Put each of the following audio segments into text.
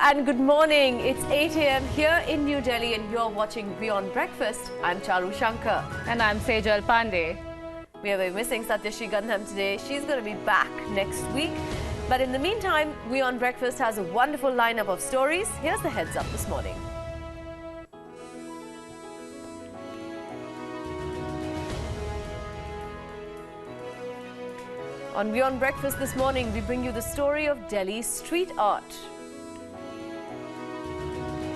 and good morning. It's 8 a.m. here in New Delhi and you're watching Beyond Breakfast. I'm Charu Shankar. And I'm Sejal Pandey. We are missing Satyashri Gandham today. She's going to be back next week. But in the meantime, Beyond Breakfast has a wonderful lineup of stories. Here's the heads up this morning. On Beyond Breakfast this morning, we bring you the story of Delhi's street art.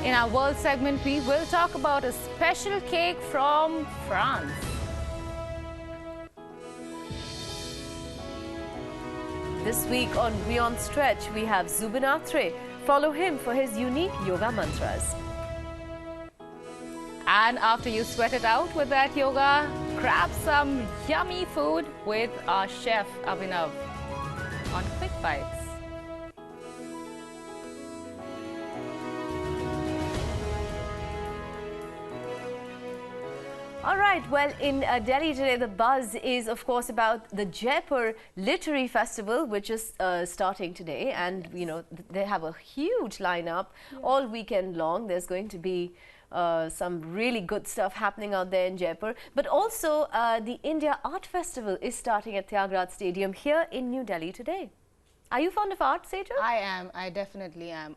In our world segment, we will talk about a special cake from France. This week on Beyond Stretch, we have Zubin Atre. Follow him for his unique yoga mantras. And after you sweat it out with that yoga, grab some yummy food with our chef Abhinav on Quick Bites. All right, well, in Delhi today, the buzz is, of course, about the Jaipur Literary Festival, which is starting today. And, you know, they have a huge lineup all weekend long. There's going to be some really good stuff happening out there in Jaipur. But also, the India Art Festival is starting at Tyagaraja Stadium here in New Delhi today. Are you fond of art, Sejal? I am. I definitely am.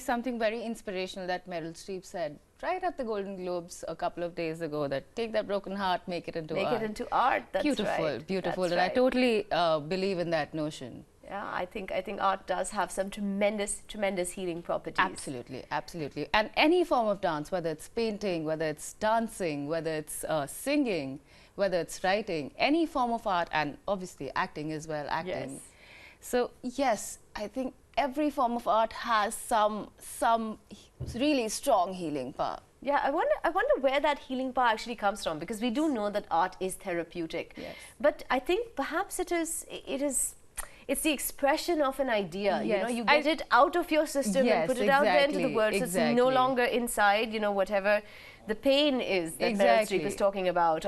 Something very inspirational that Meryl Streep said right at the Golden Globes a couple of days ago, that take that broken heart, make it into art. Make it into art, that's beautiful, right. Beautiful, that's and right. I totally believe in that notion. Yeah, I think art does have some tremendous healing properties. Absolutely, absolutely. And any form of dance, whether it's painting, whether it's dancing, whether it's singing, whether it's writing, any form of art, and obviously acting as well, acting. Yes. So yes, I think every form of art has some really strong healing power. Yeah, I wonder where that healing power actually comes from, because we do know that art is therapeutic. Yes. But I think perhaps it's the expression of an idea. Yes. You know, you get it out of your system and put it out there into the world. So it's no longer inside, you know, whatever the pain is that Meryl Streep is talking about,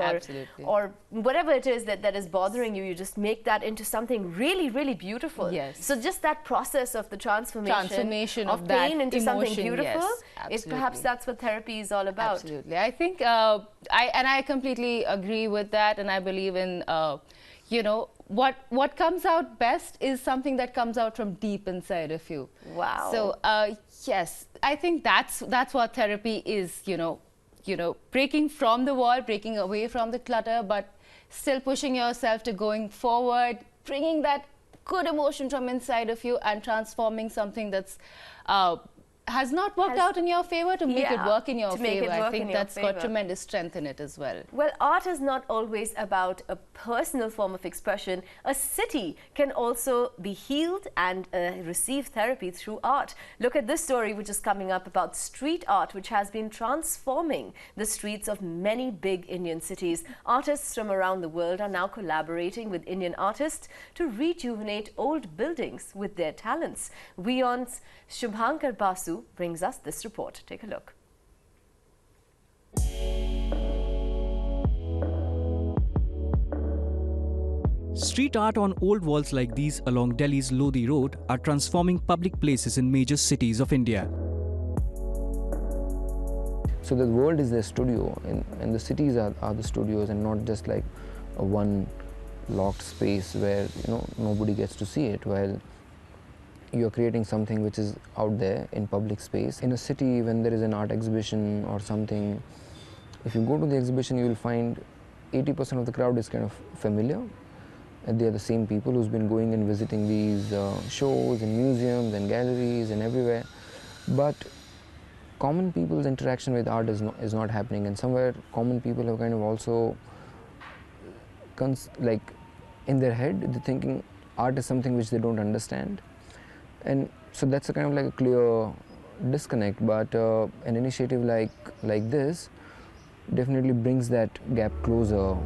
or whatever it is that is bothering you, you just make that into something really beautiful. Yes. So just that process of the transformation of pain that into emotion, something beautiful, yes, perhaps that's what therapy is all about. Absolutely. I think I completely agree with that, and I believe in you know, what comes out best is something that comes out from deep inside of you. Wow. So yes, I think that's what therapy is, you know, breaking from the wall, breaking away from the clutter, but still pushing yourself to going forward, bringing that good emotion from inside of you and transforming something that's has not worked out in your favor to make it work in your favor. I think that's got tremendous strength in it as well. Well, art is not always about a personal form of expression. A city can also be healed and receive therapy through art. Look at this story which is coming up about street art, which has been transforming the streets of many big Indian cities. Artists from around the world are now collaborating with Indian artists to rejuvenate old buildings with their talents. WION's Shubhankar Basu brings us this report. Take a look. Street art on old walls like these along Delhi's Lodi Road are transforming public places in major cities of India. So the world is their studio, and the cities are the studios, and not just like a one locked space where, you know, nobody gets to see it, while you're creating something which is out there in public space. In a city, when there is an art exhibition or something, if you go to the exhibition, you will find 80% of the crowd is kind of familiar. And they are the same people who's been going and visiting these shows and museums and galleries and everywhere. But common people's interaction with art is not happening. And somewhere common people have kind of also, like in their head, they're thinking art is something which they don't understand. And so that's a kind of like a clear disconnect, but an initiative like this definitely brings that gap closer.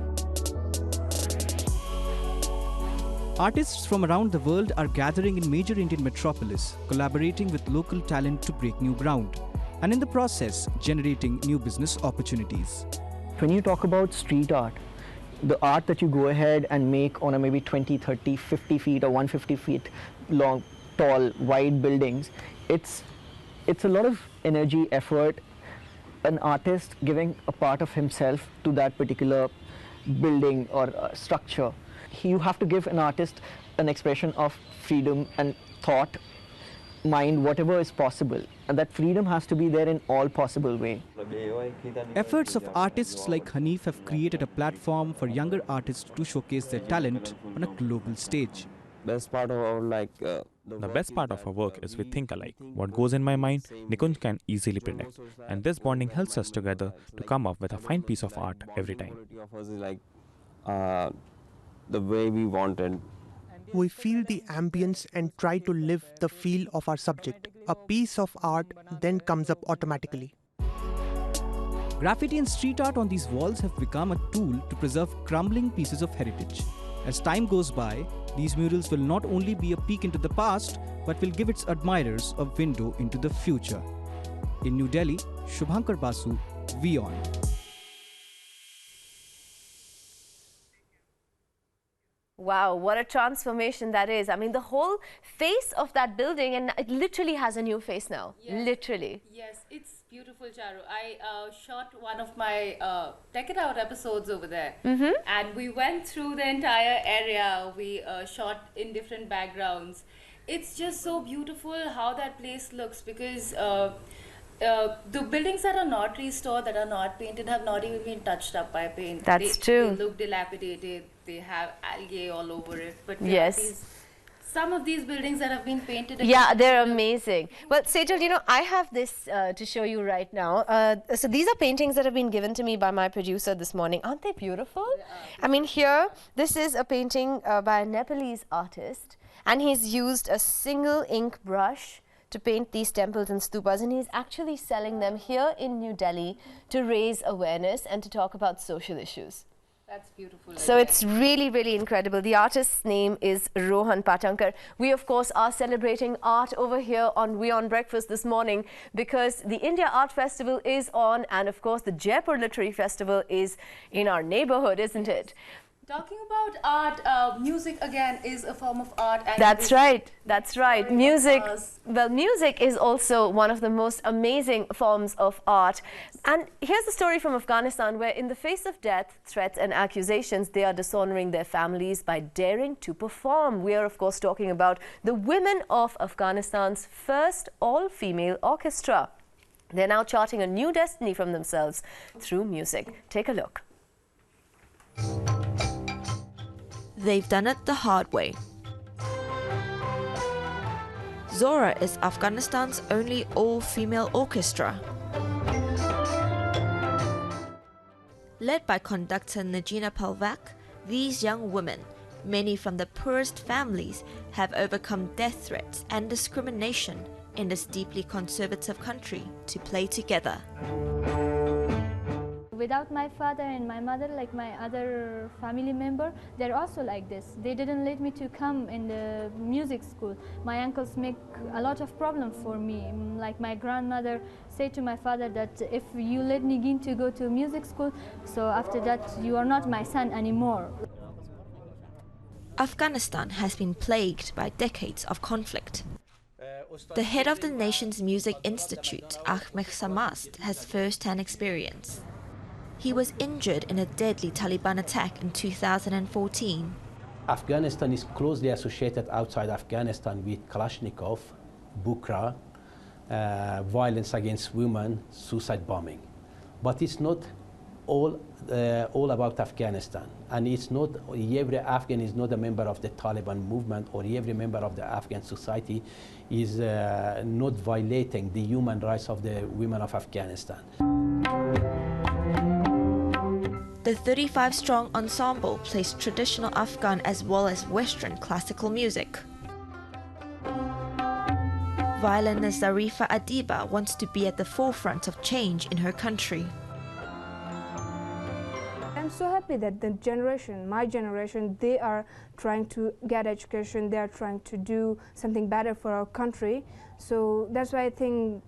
Artists from around the world are gathering in major Indian metropolis, collaborating with local talent to break new ground, and in the process, generating new business opportunities. When you talk about street art, the art that you go ahead and make on a maybe 20, 30, 50 feet or 150 feet long tall, wide buildings. It's a lot of energy, effort, an artist giving a part of himself to that particular building or structure. You have to give an artist an expression of freedom and thought, mind, whatever is possible, and that freedom has to be there in all possible way. Efforts of artists like Hanif have created a platform for younger artists to showcase their talent on a global stage. Best part of our the best part of our work is we think alike. What goes in my mind, Nikunj can easily predict, and this bonding helps us together to come up with a fine piece of art every time. The way we wanted. We feel the ambience and try to live the feel of our subject. A piece of art then comes up automatically. Graffiti and street art on these walls have become a tool to preserve crumbling pieces of heritage. As time goes by, these murals will not only be a peek into the past, but will give its admirers a window into the future. In New Delhi, Shubhankar Basu, WION. Wow, what a transformation that is. I mean, the whole face of that building, and it literally has a new face now. Yes. Literally. Yes, it's beautiful, Charu. I shot one of my Tech It Out episodes over there. And we went through the entire area. We shot in different backgrounds. It's just so beautiful how that place looks, because the buildings that are not restored, that are not painted, have not even been touched up by paint. That's true. They look dilapidated. They have algae all over it. But Yes. some of these buildings that have been painted. Yeah, they're amazing. Well, Sejal, you know, I have this to show you right now. So these are paintings that have been given to me by my producer this morning. Aren't they beautiful? I mean, here, this is a painting by a Nepalese artist, and he's used a single ink brush to paint these temples and stupas, and he's actually selling them here in New Delhi to raise awareness and to talk about social issues. That's beautiful. So it's really, really incredible. The artist's name is Rohan Patankar. We, of course, are celebrating art over here on WION Breakfast this morning because the India Art Festival is on, and, of course, the Jaipur Literary Festival is in our neighborhood, isn't it? Talking about art, music again is a form of art. And That's right. That's right. Music, us. well, music is also one of the most amazing forms of art. And here's a story from Afghanistan where in the face of death, threats and accusations, they are dishonoring their families by daring to perform. We are, of course, talking about the women of Afghanistan's first all-female orchestra. They're now charting a new destiny from themselves through music. Take a look. They've done it the hard way. Zora is Afghanistan's only all-female orchestra. Led by conductor Najina Palvak, these young women, many from the poorest families, have overcome death threats and discrimination in this deeply conservative country to play together. Without my father and my mother, like my other family member, they're also like this. They didn't let me to come in the music school. My uncles make a lot of problem for me. Like my grandmother said to my father that if you let Nigin to go to music school, so after that you are not my son anymore. Afghanistan has been plagued by decades of conflict. The head of the nation's music institute, Ahmed Samast, has first-hand experience. He was injured in a deadly Taliban attack in 2014. Afghanistan is closely associated outside Afghanistan with Kalashnikov, Bukra, violence against women, suicide bombing. But it's not all about Afghanistan. And it's not, every Afghan is not a member of the Taliban movement, or every member of the Afghan society is not violating the human rights of the women of Afghanistan. The 35-strong ensemble plays traditional Afghan as well as Western classical music. Violinist Zarifa Adiba wants to be at the forefront of change in her country. I'm so happy that the generation, my generation, they are trying to get education, they are trying to do something better for our country. So that's why I think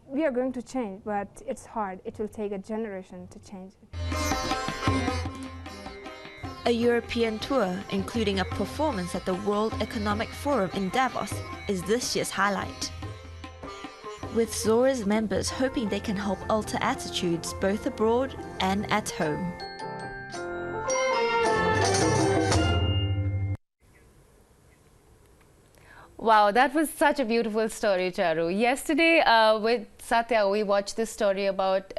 we are going to change, but it's hard. It will take a generation to change it. A European tour, including a performance at the World Economic Forum in Davos, is this year's highlight, with Zora's members hoping they can help alter attitudes both abroad and at home. Wow, that was such a beautiful story, Charu. Yesterday with Satya, we watched this story about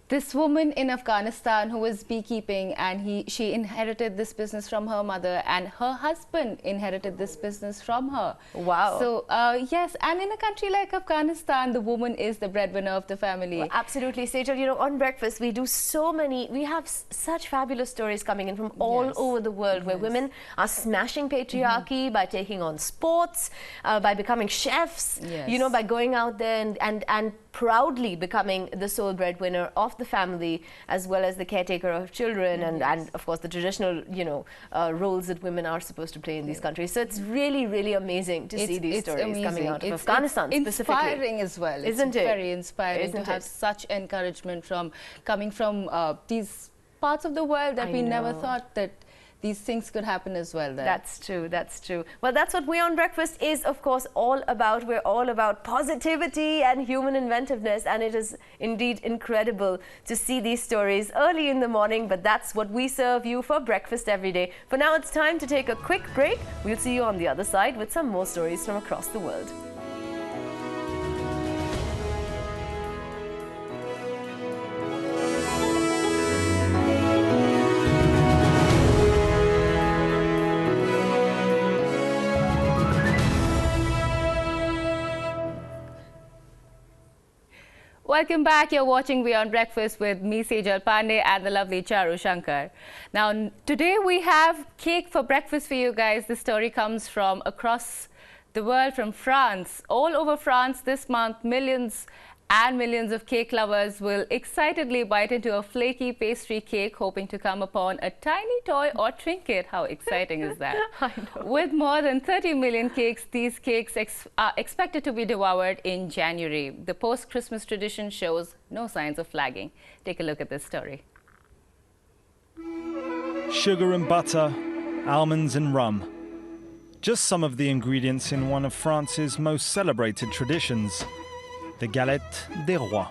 this woman in Afghanistan who was beekeeping, and she inherited this business from her mother, and her husband inherited this business from her. Wow. So yes, and in a country like Afghanistan, the woman is the breadwinner of the family. Well, absolutely, Sejal. You know, on Breakfast, we have such fabulous stories coming in from all over the world, where women are smashing patriarchy by taking on sports, by becoming chefs, you know, by going out there and proudly becoming the sole breadwinner of the family, as well as the caretaker of children, and of course the traditional, you know, roles that women are supposed to play in these countries. So it's really, really amazing to see these stories coming out of Afghanistan specifically. Inspiring as well, isn't it? Very inspiring to have such encouragement coming from these parts of the world that we never thought that these things could happen as well there. That's true, that's true. Well, that's what We on Breakfast is, of course, all about. We're all about positivity and human inventiveness, and it is indeed incredible to see these stories early in the morning, but that's what we serve you for breakfast every day. For now, it's time to take a quick break. We'll see you on the other side with some more stories from across the world. Welcome back. You're watching We on Breakfast with me, Sejal Pandey, and the lovely Charu Shankar. Now, today we have cake for breakfast for you guys. The story comes from across the world, from France. All over France this month, millions and millions of cake lovers will excitedly bite into a flaky pastry cake, hoping to come upon a tiny toy or trinket. How exciting is that? I know. With more than 30 million cakes, these cakes are expected to be devoured in January. The post-Christmas tradition shows no signs of flagging. Take a look at this story. Sugar and butter, almonds and rum. Just some of the ingredients in one of France's most celebrated traditions, the Galette des Rois.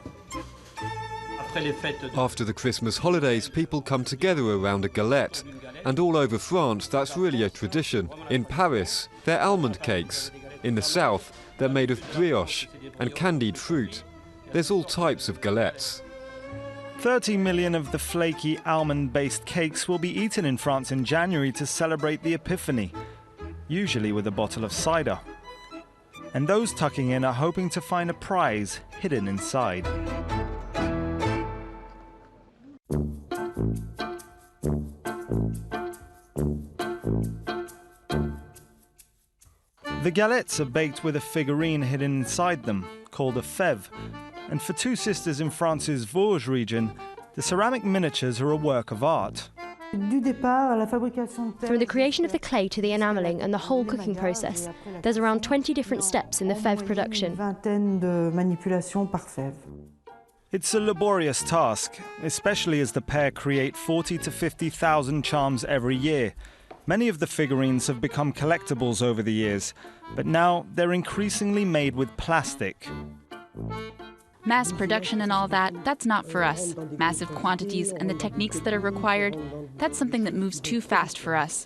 After the Christmas holidays, people come together around a galette. And all over France, that's really a tradition. In Paris, they're almond cakes. In the south, they're made of brioche and candied fruit. There's all types of galettes. 30 million of the flaky almond-based cakes will be eaten in France in January to celebrate the Epiphany, usually with a bottle of cider. And those tucking in are hoping to find a prize hidden inside. The galettes are baked with a figurine hidden inside them, called a fève. And for two sisters in France's Vosges region, the ceramic miniatures are a work of art. From the creation of the clay to the enamelling and the whole cooking process, there's around 20 different steps in the fève production. It's a laborious task, especially as the pair create 40 to 50,000 charms every year. Many of the figurines have become collectibles over the years, but now they're increasingly made with plastic. Mass production and all that, that's not for us. Massive quantities and the techniques that are required, that's something that moves too fast for us.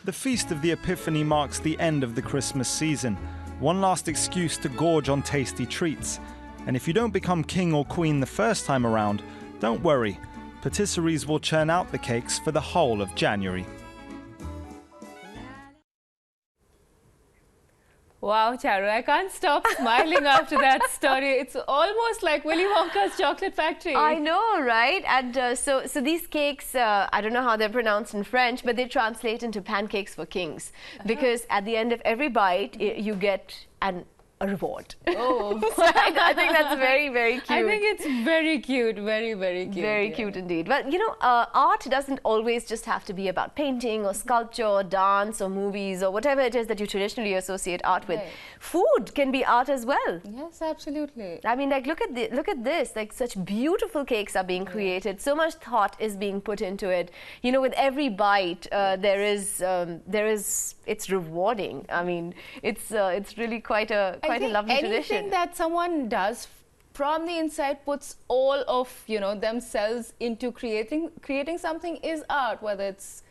The Feast of the Epiphany marks the end of the Christmas season, one last excuse to gorge on tasty treats. And if you don't become king or queen the first time around, don't worry, patisseries will churn out the cakes for the whole of January. Wow, Charu, I can't stop smiling after that story. It's almost like Willy Wonka's chocolate factory. I know, right? And so these cakes, I don't know how they're pronounced in French, but they translate into pancakes for kings. Because at the end of every bite, you get a reward. Oh, So I think that's very, very cute. I think it's very cute, very, very cute. Very cute indeed. Well, you know, art doesn't always just have to be about painting or sculpture or dance or movies or whatever it is that you traditionally associate art with. Right. Food can be art as well. Yes, absolutely. I mean, like, look at this. Like, such beautiful cakes are being created. So much thought is being put into it. You know, with every bite, it's rewarding. I mean, it's really quite a lovely tradition. Anything that someone does from the inside puts all of, you know, themselves into creating something is art, whether it's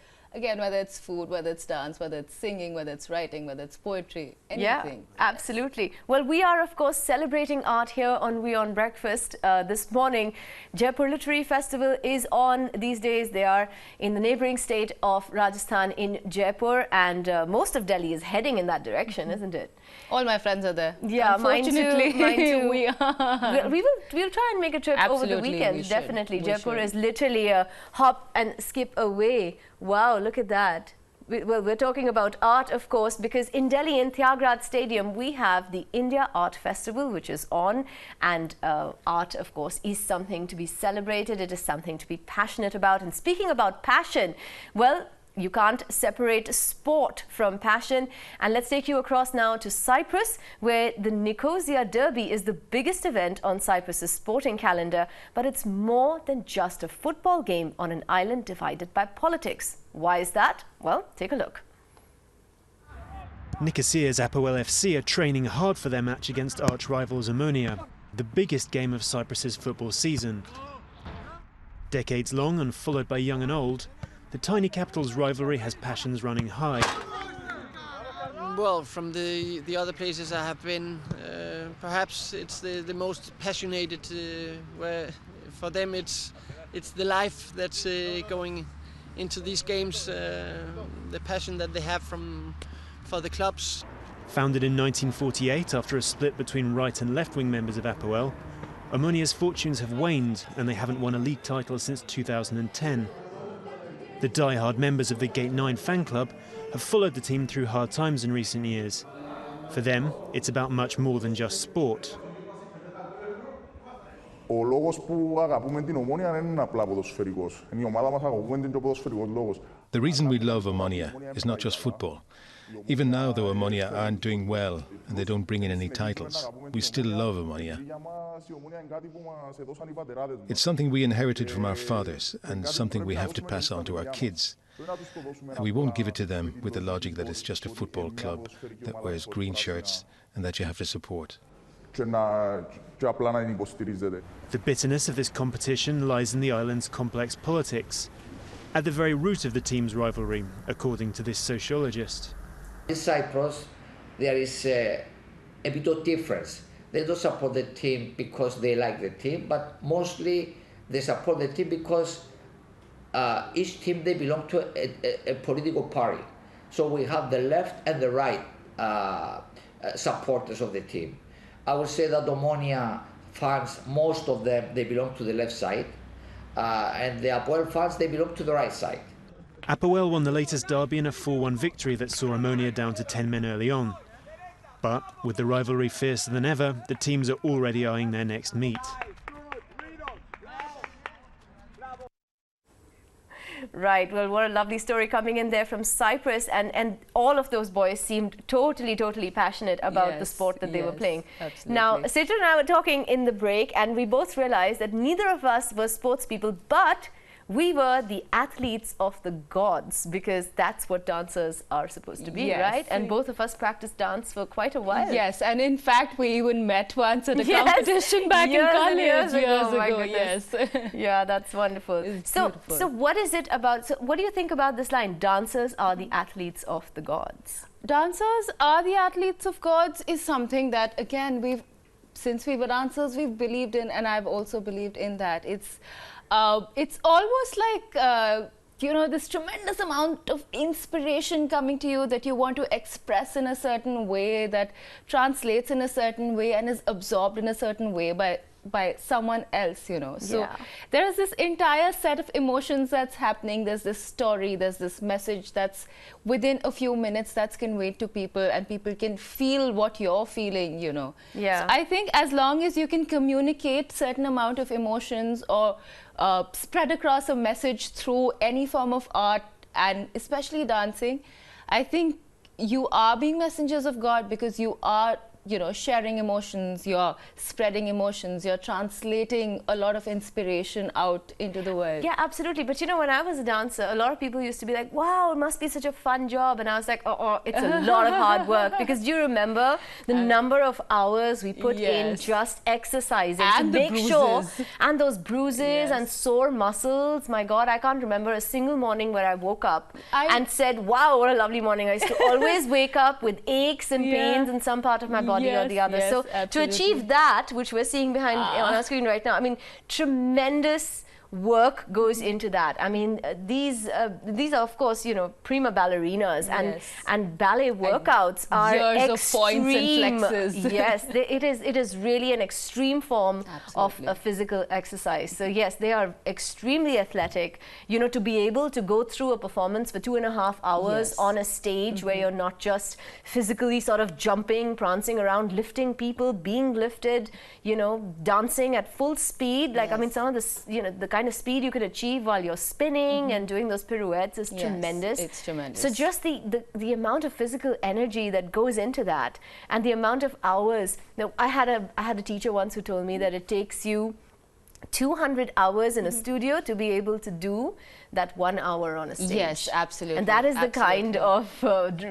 food, whether it's dance, whether it's singing, whether it's writing, whether it's poetry, anything. Yeah, absolutely. Well, we are, of course, celebrating art here on WION Breakfast this morning. Jaipur Literary Festival is on these days. They are in the neighboring state of Rajasthan in Jaipur, and most of Delhi is heading in that direction, isn't it? All my friends are there. Yeah, unfortunately, mine too. we are. We'll try and make a trip over the weekend. Definitely, Jaipur is literally a hop and skip away. Wow, look at that. Well, we're talking about art, of course, because in Delhi, in Tyagraj Stadium, we have the India Art Festival, which is on. And art, of course, is something to be celebrated. It is something to be passionate about. And speaking about passion, well, you can't separate sport from passion. And let's take you across now to Cyprus, where the Nicosia Derby is the biggest event on Cyprus's sporting calendar. But it's more than just a football game on an island divided by politics. Why is that? Well, take a look. Nicosia's Apoel FC are training hard for their match against arch-rivals Omonia, the biggest game of Cyprus's football season. Decades long and followed by young and old, the tiny capital's rivalry has passions running high. Well, from the other places I have been, perhaps it's the most passionate. Where for them it's the life that's going into these games, the passion that they have for the clubs. Founded in 1948 after a split between right and left-wing members of Apoel, Omonia's fortunes have waned and they haven't won a league title since 2010. The die-hard members of the Gate 9 fan club have followed the team through hard times in recent years. For them, it's about much more than just sport. Ο λόγος που αγαπούμε την Ομόνοια δεν είναι απλά ποδοσφαιρικός. Είναι η ομάδα μας αγαπούμε την και ο ποδοσφαιρικός λόγος. The reason we love Omonia is not just football. Even now, though Omonia aren't doing well and they don't bring in any titles, we still love Omonia. It's something we inherited from our fathers and something we have to pass on to our kids. And we won't give it to them with the logic that it's just a football club that wears green shirts and that you have to support. The bitterness of this competition lies in the island's complex politics, at the very root of the team's rivalry, according to this sociologist. In Cyprus, there is a bit of difference. They don't support the team because they like the team, but mostly they support the team because each team, they belong to a political party. So we have the left and the right supporters of the team. I would say that Omonia fans, most of them, they belong to the left side, and the Apoel fans, they belong to the right side. Apoel won the latest derby in a 4-1 victory that saw Omonia down to 10 men early on. But with the rivalry fiercer than ever, the teams are already eyeing their next meet. Right, well, what a lovely story coming in there from Cyprus, and all of those boys seemed totally passionate about the sport that they were playing. Absolutely. Now, Sejal and I were talking in the break, and we both realized that neither of us were sports people, but we were the athletes of the gods, because that's what dancers are supposed to be, Yes. right? And both of us practiced dance for quite a while. Yes, and in fact, we even met once at a Yes, competition back in college years ago. My yes. goodness. Yeah, that's wonderful. So what is it about? So what do you think about this line? Dancers are the athletes of the gods. Dancers are the athletes of gods is something that, again, since we were dancers, we've believed in, and I've also believed in that. It's almost like, you know, this tremendous amount of inspiration coming to you that you want to express in a certain way, that translates in a certain way and is absorbed in a certain way by by someone else, you know. So there is this entire set of emotions that's happening. There's this story, there's this message that's within a few minutes that's conveyed to people, and people can feel what you're feeling, you know. Yeah. So I think as long as you can communicate certain amount of emotions or spread across a message through any form of art, and especially dancing, I think you are being messengers of God, because you are, you know, sharing emotions, you're spreading emotions, you're translating a lot of inspiration out into the world. Yeah, absolutely. But you know, when I was a dancer, a lot of people used to be like, wow, it must be such a fun job. And I was like, it's a lot of hard work. Because do you remember the number of hours we put in just exercising and to make sure, and those bruises Yes. and sore muscles. My God, I can't remember a single morning where I woke up and said, wow, what a lovely morning. I used to always wake up with aches and pains in some part of my body or the other. So to achieve that, which we're seeing behind on our screen right now, I mean, tremendous work goes into that. I mean, these are of course, you know, prima ballerinas, and ballet workouts are years of extreme. points and flexes. Yes, it is really an extreme form of a physical exercise. So yes, they are extremely athletic. You know, to be able to go through a performance for 2.5 hours on a stage where you're not just physically sort of jumping, prancing around, lifting people, being lifted, you know, dancing at full speed. Like, I mean, some of this, you know, the kind of speed you could achieve while you're spinning and doing those pirouettes is tremendous. It's tremendous. So just the amount of physical energy that goes into that, and the amount of hours. Now, I had a teacher once who told me that it takes you 200 hours in a studio to be able to do that 1 hour on a stage. Yes, absolutely. And that is the kind of,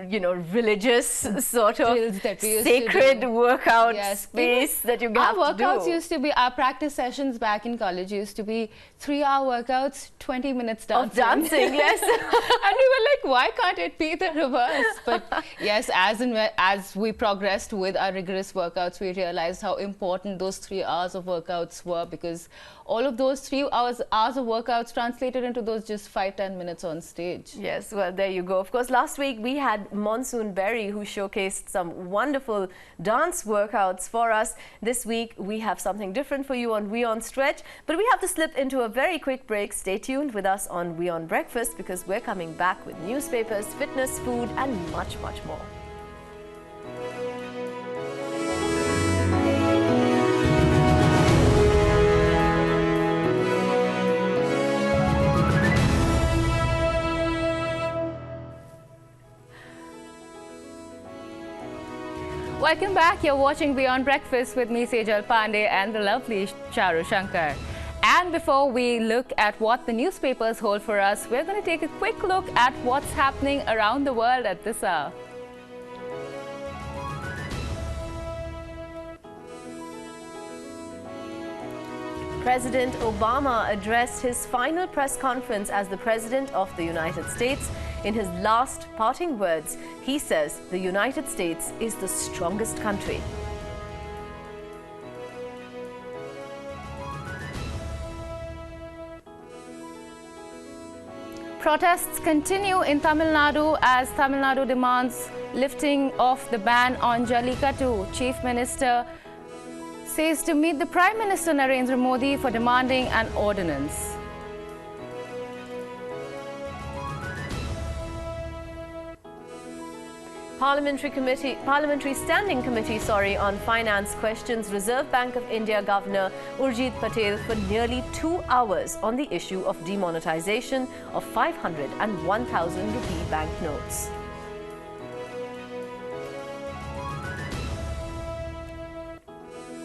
you know, religious sort of sacred workout space that you have to do. Our workouts used to be, our practice sessions back in college used to be 3-hour workouts, 20 minutes dancing. Of dancing, yes. And we were like, why can't it be the reverse? But yes, as we progressed with our rigorous workouts, we realized how important those 3 hours of workouts were, because all of those 3 hours of workouts translated into those just 5-10 minutes on stage. Yes, well, there you go. Of course, last week we had Monsoon Berry, who showcased some wonderful dance workouts for us. This week we have something different for you on WION Stretch, but we have to slip into a very quick break. Stay tuned with us on WION Breakfast, because we're coming back with newspapers, fitness, food, and much, much more. Welcome back. You're watching WION Breakfast with me, Sejal Pandey, and the lovely Charu Shankar. And before we look at what the newspapers hold for us, we're going to take a quick look at what's happening around the world at this hour. President Obama addressed his final press conference as the President of the United States. In his last parting words, he says the United States is the strongest country. Protests continue in Tamil Nadu as Tamil Nadu demands lifting of the ban on Jallikattu. Chief Minister says to meet the Prime Minister Narendra Modi for demanding an ordinance. Parliamentary Standing Committee on Finance questions Reserve Bank of India Governor Urjit Patel for nearly 2 hours on the issue of demonetization of 500 and 1,000 rupee banknotes.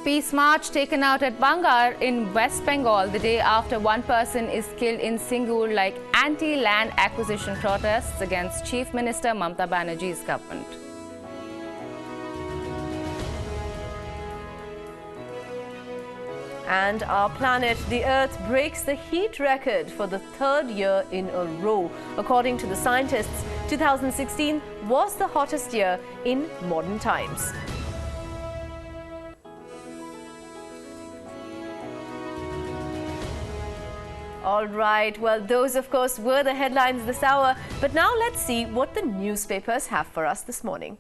Peace march taken out at Bangar in West Bengal the day after one person is killed in Singur like anti-land acquisition protests against Chief Minister Mamata Banerjee's government. And our planet, the Earth, breaks the heat record for the 3rd year in a row. According to the scientists, 2016 was the hottest year in modern times. All right, well, those, of course, were the headlines this hour. But now let's see what the newspapers have for us this morning.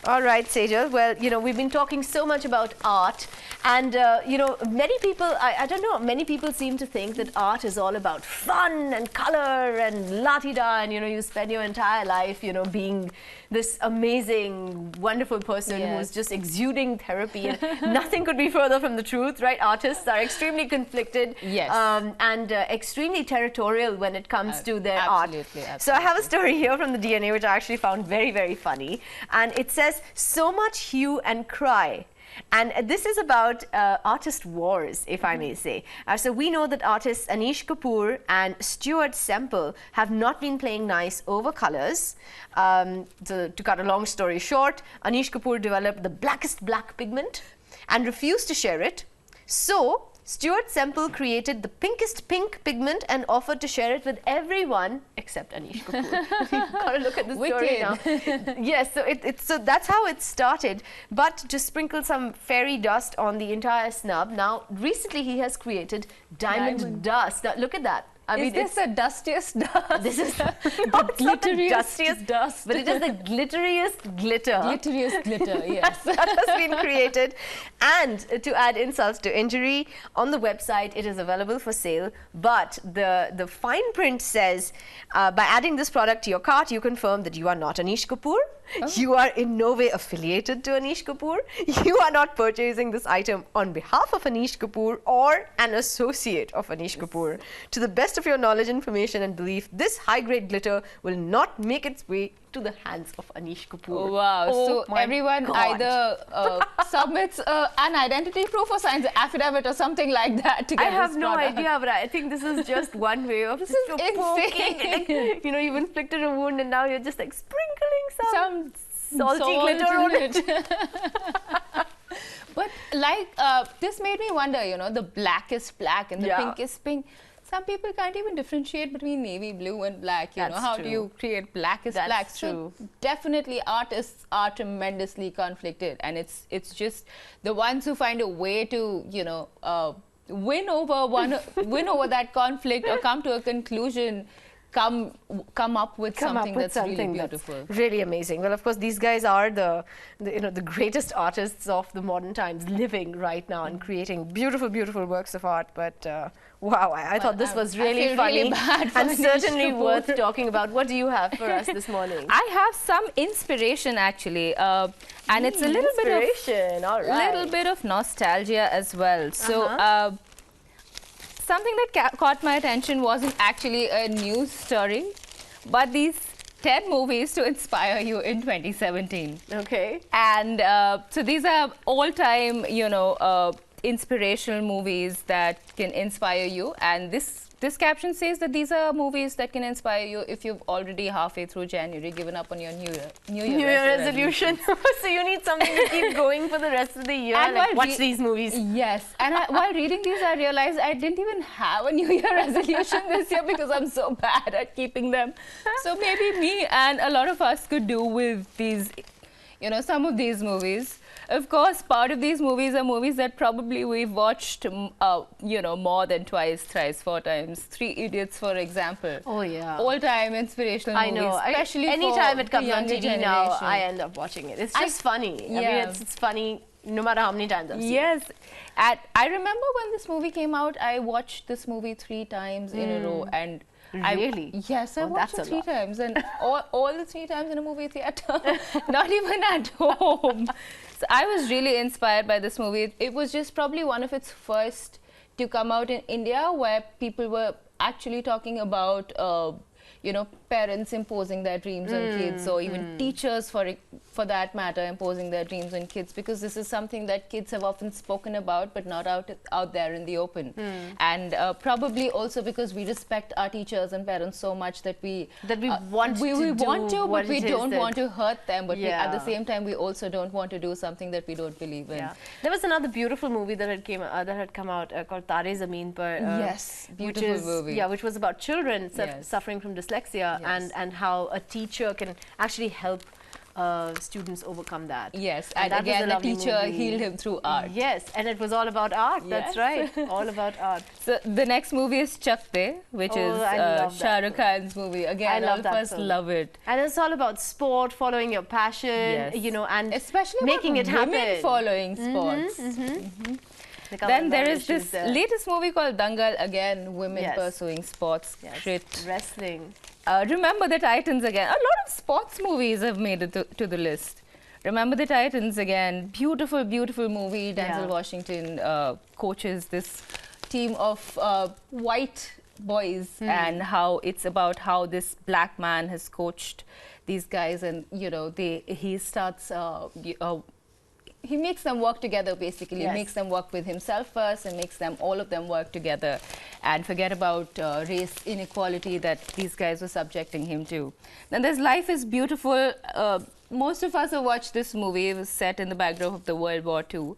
All right, Sejal. Well, you know, we've been talking so much about art, and you know, many people, I don't know, many people seem to think that art is all about fun and color and la-ti-da, and you know, you spend your entire life, you know, being this amazing, wonderful person who's just exuding therapy, and nothing could be further from the truth, right? Artists are extremely conflicted and extremely territorial when it comes to their art. So I have a story here from the DNA which I actually found very, very funny, and it says, "So much hue and cry." And this is about artist wars, if I may say. So we know that artists Anish Kapoor and Stuart Semple have not been playing nice over colors. To cut a long story short, Anish Kapoor developed the blackest black pigment and refused to share it. So Stuart Semple created the pinkest pink pigment and offered to share it with everyone except Anish Kapoor. You've got to look at the story now. Yes, so that's how it started. But to sprinkle some fairy dust on the entire snub, now recently he has created diamond dust. Now, look at that. I mean, this the dustiest dust? This is the glitteriest dust, but it is the glitteriest glitter. Glitteriest glitter, yes. That has been created. And to add insult to injury, on the website it is available for sale, but the fine print says, by adding this product to your cart, you confirm that you are not Anish Kapoor. You are in no way affiliated to Anish Kapoor. You are not purchasing this item on behalf of Anish Kapoor or an associate of Anish Kapoor. To the best of your knowledge, information and belief, this high-grade glitter will not make its way to the hands of Anish Kapoor. Oh, wow. Oh, so everyone either submits an identity proof or signs an affidavit or something like that to get I have no product. idea, but I think this is just one way of This is poking. Like, you know, you've inflicted a wound and now you're just like sprinkling some salty glitter on it. But like, this made me wonder, you know, the blackest black and the pinkest pink. Some people can't even differentiate between navy blue and black. You know, how do you create blackest black? True. So definitely artists are tremendously conflicted, and it's just the ones who find a way to, you know, win over that conflict or come to a conclusion. Come up with something that's really beautiful. That's really amazing. Well, of course, these guys are the greatest artists of the modern times, living right now and creating beautiful, beautiful works of art. But wow, I thought this was really funny and certainly worth talking about. What do you have for us this morning? I have some inspiration actually, and it's a little bit of nostalgia as well. So. Something that caught my attention wasn't actually a news story, but these 10 movies to inspire you in 2017. Okay. And so these are all-time, you know, inspirational movies that can inspire you. And this caption says that these are movies that can inspire you if you've already halfway through January given up on your New Year resolution. So you need something to keep going for the rest of the year. And like, watch these movies. Yes. And while reading these, I realized I didn't even have a New Year resolution this year because I'm so bad at keeping them. So maybe me and a lot of us could do with these, you know, some of these movies. Of course, part of these movies are movies that probably we've watched, you know, more than twice, thrice, 4 times. 3 Idiots, for example. Oh, yeah. All-time inspirational movies. I know. Especially anytime it comes on TV now, I end up watching it. It's just funny. I mean, it's funny no matter how many times I've seen it. Yes. I remember when this movie came out, I watched this movie 3 times in a row. And really? Yes, I watched it 3 times. And all the 3 times in a movie theater. Not even at home. So I was really inspired by this movie. It was just probably one of its first to come out in India, where people were actually talking about, you know, parents imposing their dreams on kids, or even teachers, for that matter, imposing their dreams on kids, because this is something that kids have often spoken about, but not out there in the open. And probably also because we respect our teachers and parents so much that we want to, but we don't want to hurt them. But at the same time, we also don't want to do something that we don't believe in. There was another beautiful movie that had come out called Tare Zameen Par. Yes, beautiful movie. Yeah, which was about children suffering from dyslexia, and how a teacher can actually help students overcome that. Yes, and and again, the lovely teacher movie. healed him through art. Yes, and it was all about art. That's Yes. right, all about art. So the next movie is Chak De, which is I love Shah that Rukh Khan's movie. Again, I all love of that us film. love it. And it's all about sport, following your passion, Yes. you know, and especially making it women happen. following sports. Then there is this latest movie called Dangal, again, women Yes. pursuing sports, Yes. crit. Wrestling. Remember the Titans again. A lot of sports movies have made it to the list. Remember the Titans again. Beautiful, beautiful movie. Denzel Washington coaches this team of white boys and how it's about how this black man has coached these guys, and you know he starts he makes them work together basically. Yes. He makes them work with himself first and makes them all of them work together and forget about race inequality that these guys were subjecting him to. Then there's Life is Beautiful. Most of us have watched this movie. It was set in the backdrop of the World War II.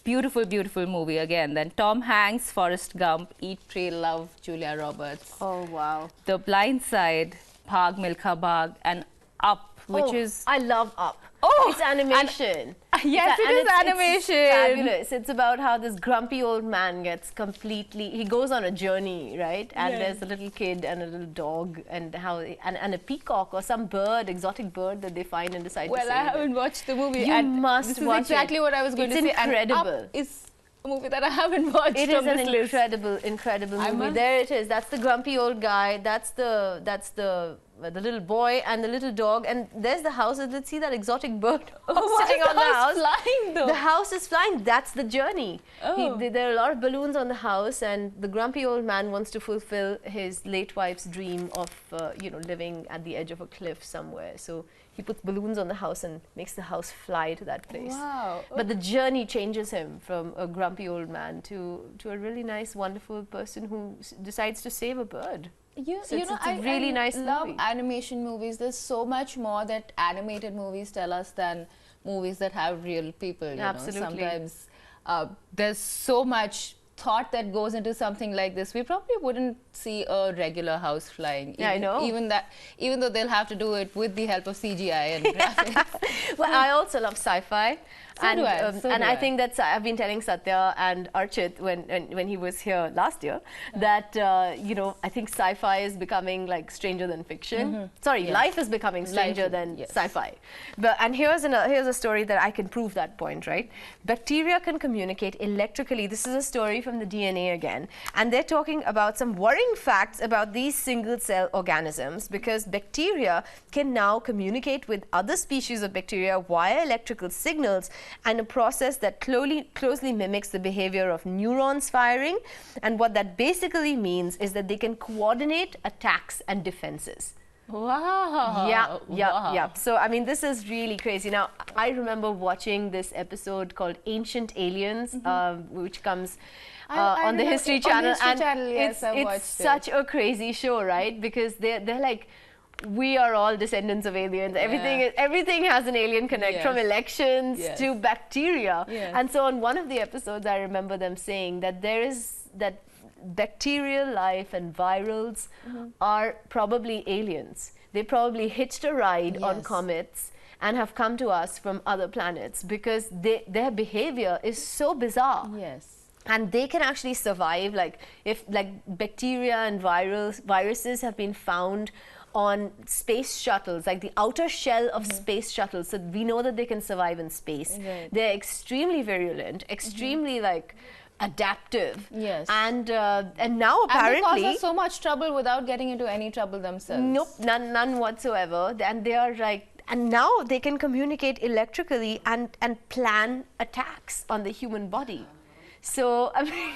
Beautiful, beautiful movie again. Then Tom Hanks, Forrest Gump, Eat, Pray, Love, Julia Roberts. Oh, wow. The Blind Side, Bhag Milkha Bhag, and Up, which is... I love Up. Oh, it's animation. Yes, it is animation. It's fabulous. It's about how this grumpy old man gets completely. He goes on a journey, right? And Yes. there's a little kid and a little dog, and how and a peacock or some bird, exotic bird that they find and decide to Well, save. I haven't watched the movie. You and must this is watch exactly it. what I was going It's to say. incredible. And Up is a movie that I haven't watched. It is from an this list. incredible I movie. must- There it is. That's the grumpy old guy. That's the little boy and the little dog. And there's the house. Let's see that exotic bird sitting on the house. Flying though. The house is flying. That's the journey. Oh. There are a lot of balloons on the house, and the grumpy old man wants to fulfill his late wife's dream of living at the edge of a cliff somewhere. So he puts balloons on the house and makes the house fly to that place. Wow. But the journey changes him from a grumpy old man to a really nice, wonderful person who decides to save a bird. So it's a really nice love movie. animation movies. There's so much more that animated movies tell us than movies that have real people. You Absolutely. know? Sometimes there's so much thought that goes into something like this. We probably wouldn't see a regular house flying. Yeah, I know. Even though they'll have to do it with the help of CGI and graphics. Well, I also love sci-fi. So do I, so and do I I. think that I've been telling Satya and Archit when he was here last year that I think sci-fi is becoming like stranger than fiction. Sorry, Yes. life is becoming stranger than sci-fi. And here's a story that I can prove that point. Right, bacteria can communicate electrically. This is a story from the DNA again, and they're talking about some worrying facts about these single-cell organisms because bacteria can now communicate with other species of bacteria via electrical signals, and a process that closely mimics the behavior of neurons firing. And what that basically means is that they can coordinate attacks and defenses. Wow. Yeah. So, I mean, this is really crazy. Now, I remember watching this episode called Ancient Aliens, which comes on the History Channel. Yes, I've it's watched such a crazy show, right? Because they're like, we are all descendants of aliens. Everything has an alien connect, from elections to bacteria. Yes. And so on one of the episodes, I remember them saying that that bacterial life and virals are probably aliens. They probably hitched a ride on comets and have come to us from other planets because their behavior is so bizarre. Yes. And they can actually survive, if bacteria and viruses have been found on space shuttles, like the outer shell of space shuttles. So we know that they can survive in space. Right. They're extremely virulent, extremely adaptive. Yes. And now apparently and they cause us so much trouble without getting into any trouble themselves. Nope, none whatsoever. And they are and now they can communicate electrically and plan attacks on the human body. So, I mean,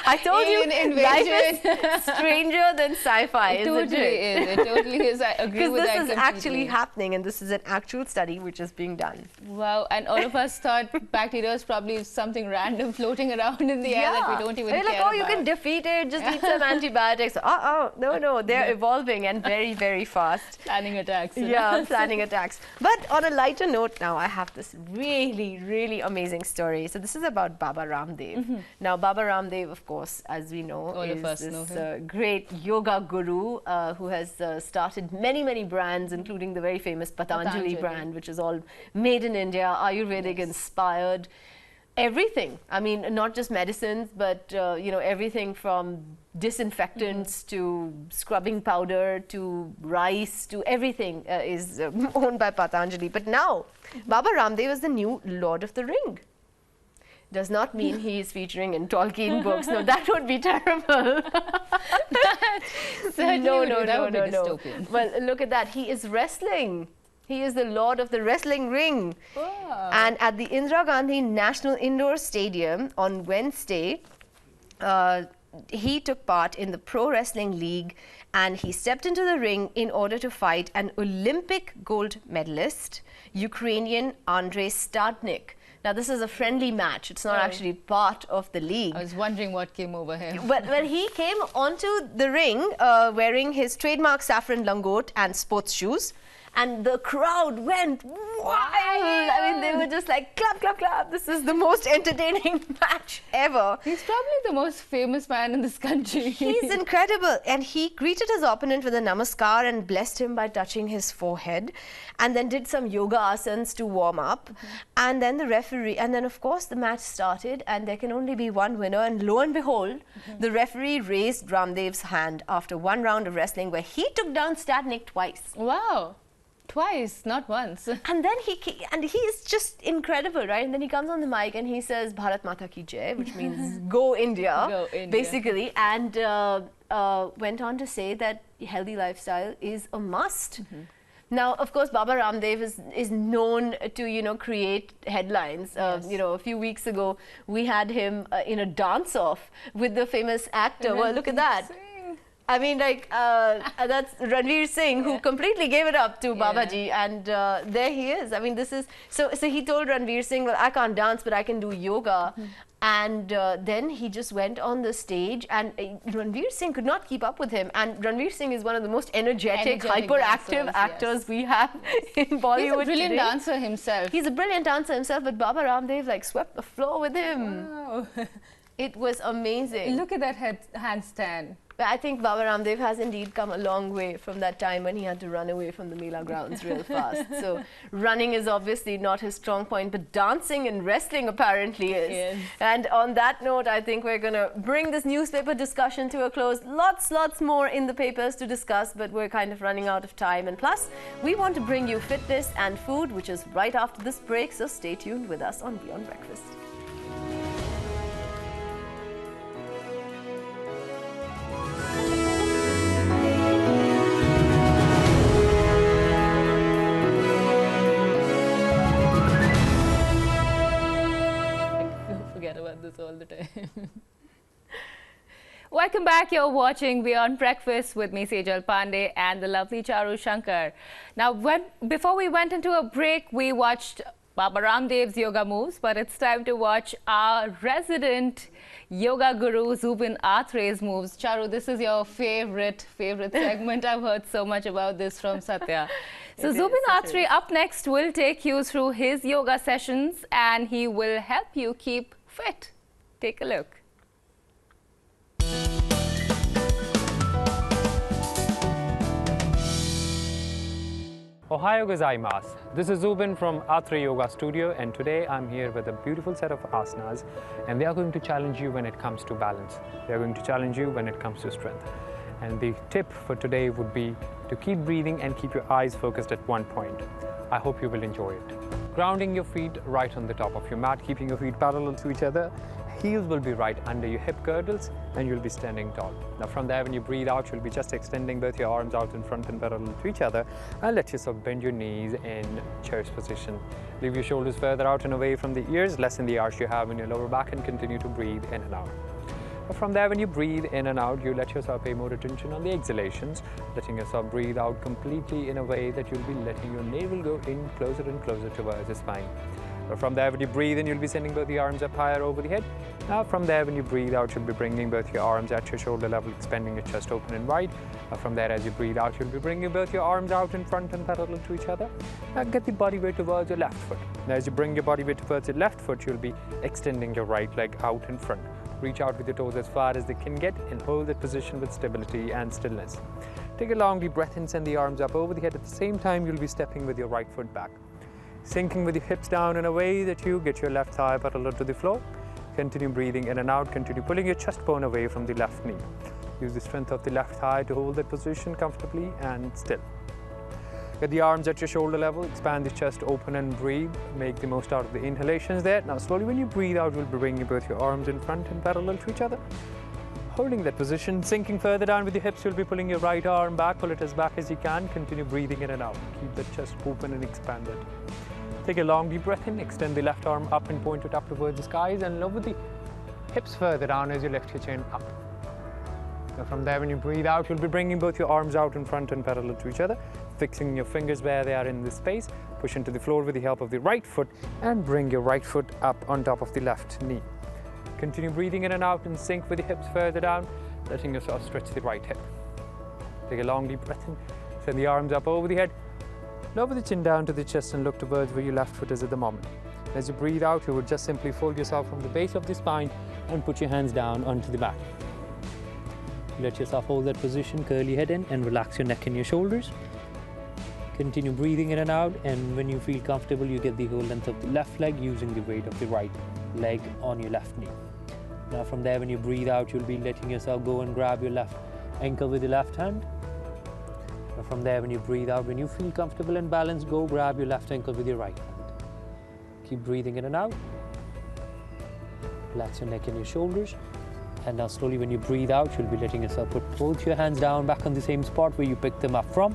I told Alien you, invasion. life is stranger than sci-fi, It isn't totally it? is. It totally is. I agree with that Because this is actually completely. happening, and this is an actual study which is being done. Wow, and all of us thought bacteria is probably something random floating around in the air that we don't even They're care like, oh, you about. can defeat it, just eat some antibiotics. No, they're evolving and very, very fast. Planning attacks. Yeah, planning attacks. But on a lighter note now, I have this really, really amazing story. So this is about Baba Ramdev. Now, Baba Ramdev, of course, course, as we know, All is of us know this great yoga guru who has started many brands, including the very famous Patanjali brand, which is all made in India, Ayurvedic inspired. Everything. I mean, not just medicines, but you know, everything from disinfectants to scrubbing powder to rice to everything is owned by Patanjali. But now, Baba Ramdev is the new Lord of the Ring. Does not mean he is featuring in Tolkien books. No, that would be terrible. No. Well, look at that. He is wrestling. He is the Lord of the Wrestling Ring. Wow. And at the Indira Gandhi National Indoor Stadium on Wednesday, he took part in the Pro Wrestling League, and he stepped into the ring in order to fight an Olympic gold medalist, Ukrainian Andrei Stadnik. Now, this is a friendly match. It's not actually part of the league. I was wondering what came over him. But when he came onto the ring wearing his trademark saffron langot and sports shoes, and the crowd went wild. I mean, they were just like, clap, clap, clap. This is the most entertaining match ever. He's probably the most famous man in this country. He's incredible. And he greeted his opponent with a namaskar and blessed him by touching his forehead, and then did some yoga asanas to warm up. And then the referee, and then of course the match started, and there can only be one winner. And lo and behold, the referee raised Ramdev's hand after one round of wrestling where he took down Stadnik twice. Wow. Twice, not once. And then he is just incredible, right? And then he comes on the mic and he says, Bharat Mata Ki Jai, which means go India, basically. And went on to say that healthy lifestyle is a must. Now, of course, Baba Ramdev is known to, you know, create headlines. You know, a few weeks ago, we had him in a dance-off with the famous actor. Well, look at that. I mean, like, that's Ranveer Singh, who completely gave it up to Babaji, and there he is. I mean, this is, so he told Ranveer Singh, well, I can't dance, but I can do yoga. And then he just went on the stage, and Ranveer Singh could not keep up with him. And Ranveer Singh is one of the most energetic hyperactive actors we have in Bollywood. He's a brilliant dancer himself. He's a brilliant dancer himself, but Baba Ramdev like swept the floor with him. Wow. It was amazing. Look at that handstand. I think Baba Ramdev has indeed come a long way from that time when he had to run away from the Mela grounds real fast. So running is obviously not his strong point, but dancing and wrestling apparently is. Yes. And on that note, I think we're going to bring this newspaper discussion to a close. Lots more in the papers to discuss, but we're kind of running out of time. And plus, we want to bring you fitness and food, which is right after this break. So stay tuned with us on Beyond Breakfast. About this all the time. Welcome back. You're watching Beyond Breakfast with me, Sejal Pandey, and the lovely Charu Shankar. Now, before we went into a break, we watched Baba Ramdev's yoga moves, but it's time to watch our resident yoga guru Zubin Atre's moves. Charu, this is your favorite segment. I've heard so much about this from Satya. So Zubin Atre up next will take you through his yoga sessions, and he will help you keep fit. Take a look. Ohayo gozaimasu. This is Zubin from Atre Yoga Studio, and today I'm here with a beautiful set of asanas, and they are going to challenge you when it comes to balance. They are going to challenge you when it comes to strength. And the tip for today would be to keep breathing and keep your eyes focused at one point. I hope you will enjoy it. Grounding your feet right on the top of your mat, keeping your feet parallel to each other. Heels will be right under your hip girdles, and you'll be standing tall. Now from there, when you breathe out, you'll be just extending both your arms out in front and parallel to each other, and let yourself bend your knees in chair's position. Leave your shoulders further out and away from the ears, lessen the arch you have in your lower back, and continue to breathe in and out. From there, when you breathe in and out, you let yourself pay more attention on the exhalations, letting yourself breathe out completely in a way that you'll be letting your navel go in closer and closer towards the spine. From there, when you breathe in, you'll be sending both the arms up higher over the head. Now from there, when you breathe out, you'll be bringing both your arms at your shoulder level, expanding your chest open and wide. From there, as you breathe out, you'll be bringing both your arms out in front and parallel to each other. Now get the body weight towards your left foot. Now as you bring your body weight towards your left foot, you'll be extending your right leg out in front. Reach out with your toes as far as they can get and hold that position with stability and stillness. Take a long deep breath in, send the arms up over the head. At the same time, you'll be stepping with your right foot back. Sinking with your hips down in a way that you get your left thigh parallel to the floor. Continue breathing in and out. Continue pulling your chest bone away from the left knee. Use the strength of the left thigh to hold that position comfortably and still. Get the arms at your shoulder level, expand the chest, open and breathe. Make the most out of the inhalations there. Now slowly when you breathe out, you'll be bringing both your arms in front and parallel to each other. Holding that position, sinking further down with your hips, you'll be pulling your right arm back, pull it as back as you can. Continue breathing in and out. Keep the chest open and expanded. Take a long deep breath in, extend the left arm up and point it up towards the skies and lower the hips further down as you lift your chin up. So from there, when you breathe out, you'll be bringing both your arms out in front and parallel to each other, fixing your fingers where they are in this space. Push into the floor with the help of the right foot and bring your right foot up on top of the left knee. Continue breathing in and out and sink with the hips further down, letting yourself stretch the right hip. Take a long deep breath in, send the arms up over the head, lower the chin down to the chest and look towards where your left foot is at the moment. As you breathe out, you would just simply fold yourself from the base of the spine and put your hands down onto the back. Let yourself hold that position, curl your head in and relax your neck and your shoulders. Continue breathing in and out, and when you feel comfortable, you get the whole length of the left leg using the weight of the right leg on your left knee. Now from there, when you breathe out, you'll be letting yourself go and grab your left ankle with the left hand. Now from there, when you breathe out, when you feel comfortable and balanced, go grab your left ankle with your right hand. Keep breathing in and out. Relax your neck and your shoulders. And now slowly when you breathe out, you'll be letting yourself put both your hands down back on the same spot where you picked them up from,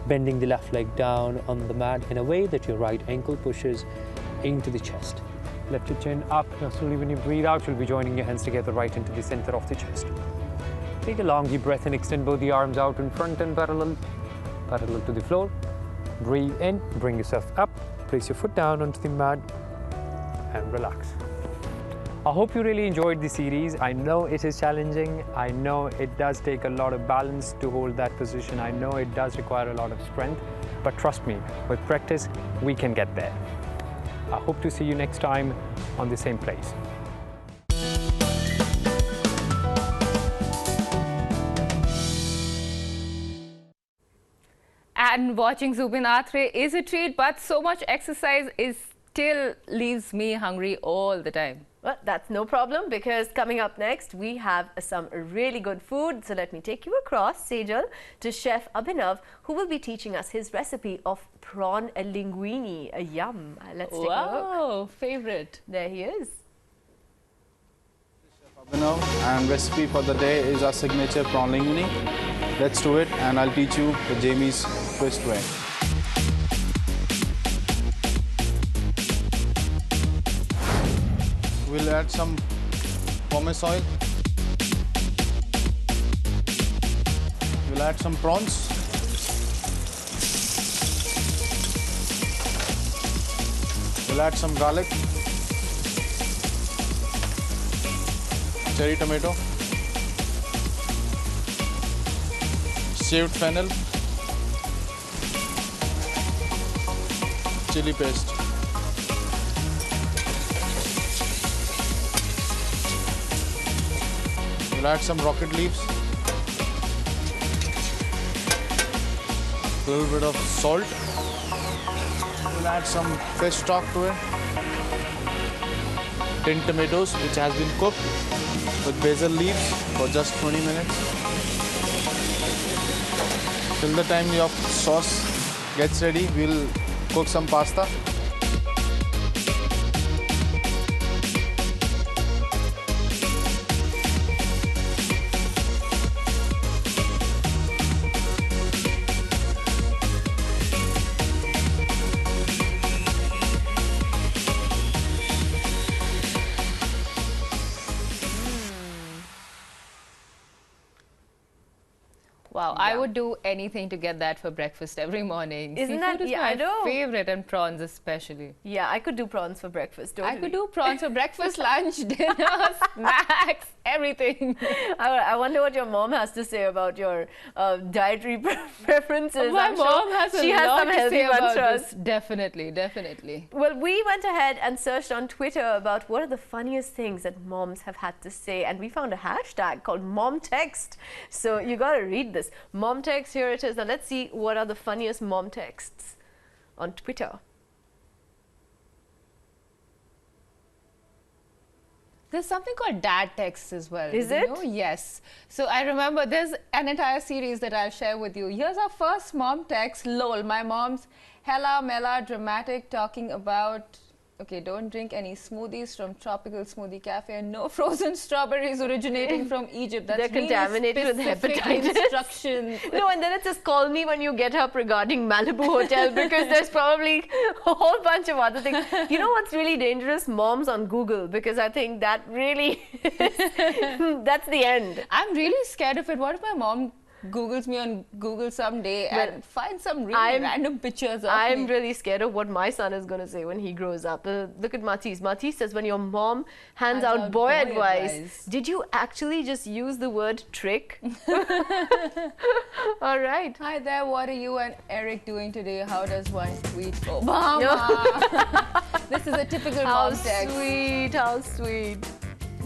bending the left leg down on the mat in a way that your right ankle pushes into the chest. Lift your chin up. Now slowly when you breathe out, you'll be joining your hands together right into the center of the chest. Take a long deep breath and extend both the arms out in front and parallel to the floor. Breathe in, bring yourself up, place your foot down onto the mat and relax. I hope you really enjoyed the series. I know it is challenging. I know it does take a lot of balance to hold that position. I know it does require a lot of strength, but trust me, with practice, we can get there. I hope to see you next time on the same place. And watching Zubin Atre is a treat, but so much exercise still leaves me hungry all the time. Well, that's no problem, because coming up next, we have some really good food. So let me take you across, Sejal, to Chef Abhinav, who will be teaching us his recipe of prawn linguine. Yum. Let's take a look. Wow, favorite. There he is. Abhinav, and recipe for the day is our signature prawn linguine. Let's do it, and I'll teach you the Jamie's twist way. We'll add some pomace oil. We'll add some prawns. We'll add some garlic, cherry tomato, shaved fennel, chili paste. We'll add some rocket leaves, a little bit of salt. We'll add some fish stock to it, tinned tomatoes which has been cooked with basil leaves for just 20 minutes. Till the time your sauce gets ready, we'll cook some pasta. Wow, I would do anything to get that for breakfast every morning. Isn't Seafood that, is yeah, my I know. favorite, and prawns especially. Yeah, I could do prawns for breakfast, totally. I could do prawns for breakfast, lunch, dinner, snacks. everything. I wonder what your mom has to say about your dietary preferences. My mom has a lot to say about this. Definitely. Well, we went ahead and searched on Twitter about what are the funniest things that moms have had to say, and we found a hashtag called MomText. So you got to read this. MomText, here it is. Now let's see what are the funniest mom texts on Twitter. There's something called dad texts as well. Is it? Yes. So I remember there's an entire series that I'll share with you. Here's our first mom text. Lol, my mom's hella mela dramatic talking about, okay, don't drink any smoothies from Tropical Smoothie Cafe and no frozen strawberries originating from Egypt. That's They're contaminated with hepatitis. Instructions. No, and then it says call me when you get up regarding Malibu Hotel, because there's probably a whole bunch of other things. You know what's really dangerous? Moms on Google, because I think that really that's the end. I'm really scared of it. What if my mom Googles me on Google someday and finds some really random pictures of me? I'm really scared of what my son is going to say when he grows up. Look at Matisse. Matisse says, when your mom hands out boy advice, did you actually just use the word trick? All right. Hi there, what are you and Eric doing today? How does one tweet Obama? This is a typical mom text. How sweet.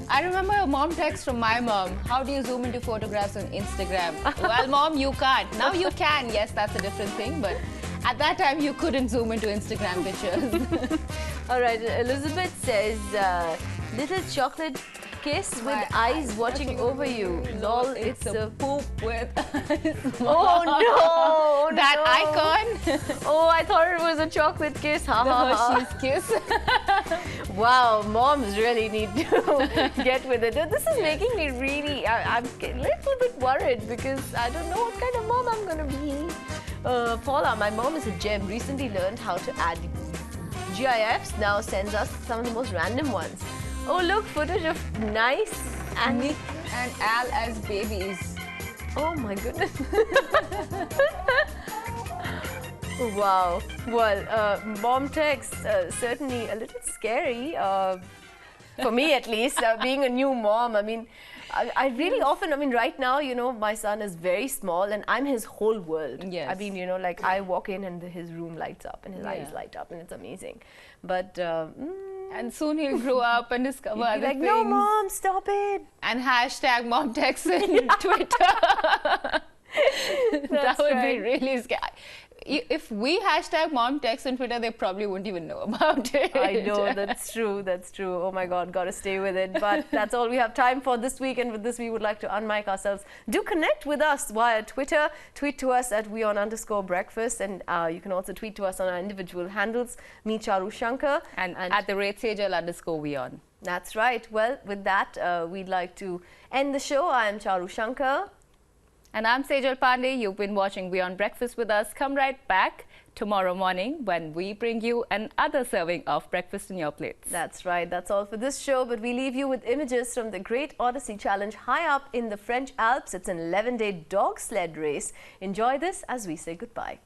I remember a mom text from my mom. How do you zoom into photographs on Instagram? Well, mom, you can't. Now you can. Yes, that's a different thing. But at that time, you couldn't zoom into Instagram pictures. All right. Elizabeth says, little chocolate kiss with eyes watching over you. Lol, it's a poop with eyes. Oh, no. That icon. Oh, I thought it was a chocolate kiss. Ha, the Hershey's kiss. Wow, moms really need to get with it. This is making me really, I'm a little bit worried because I don't know what kind of mom I'm going to be. Paula, my mom is a gem. Recently learned how to add GIFs. Now sends us some of the most random ones. Oh, look, footage of Nice and Nick and Al as babies. Oh my goodness. Wow. Well, mom text, certainly a little scary, for me at least, being a new mom. I mean, I really often, I mean, right now, you know, my son is very small and I'm his whole world. Yes. I mean, you know, like I walk in and his room lights up and his eyes light up and it's amazing. But... and soon he'll grow up and discover other like, things. No, mom, stop it. And hashtag mom text in Twitter. That would be really scary. If we hashtag mom text on Twitter, they probably wouldn't even know about it. I know, that's true, that's true. Oh my God, gotta stay with it. But that's all we have time for this week, and with this we would like to unmic ourselves. Do connect with us via Twitter. Tweet to us at WION_breakfast, and you can also tweet to us on our individual handles, me Charu Shankar and at @Sejal_WION. That's right. Well, with that, we'd like to end the show. I am Charu Shankar. And I'm Sejal Pandey. You've been watching WION Breakfast with us. Come right back tomorrow morning when we bring you another serving of breakfast in your plates. That's right. That's all for this show. But we leave you with images from the Great Odyssey Challenge high up in the French Alps. It's an 11-day dog sled race. Enjoy this as we say goodbye.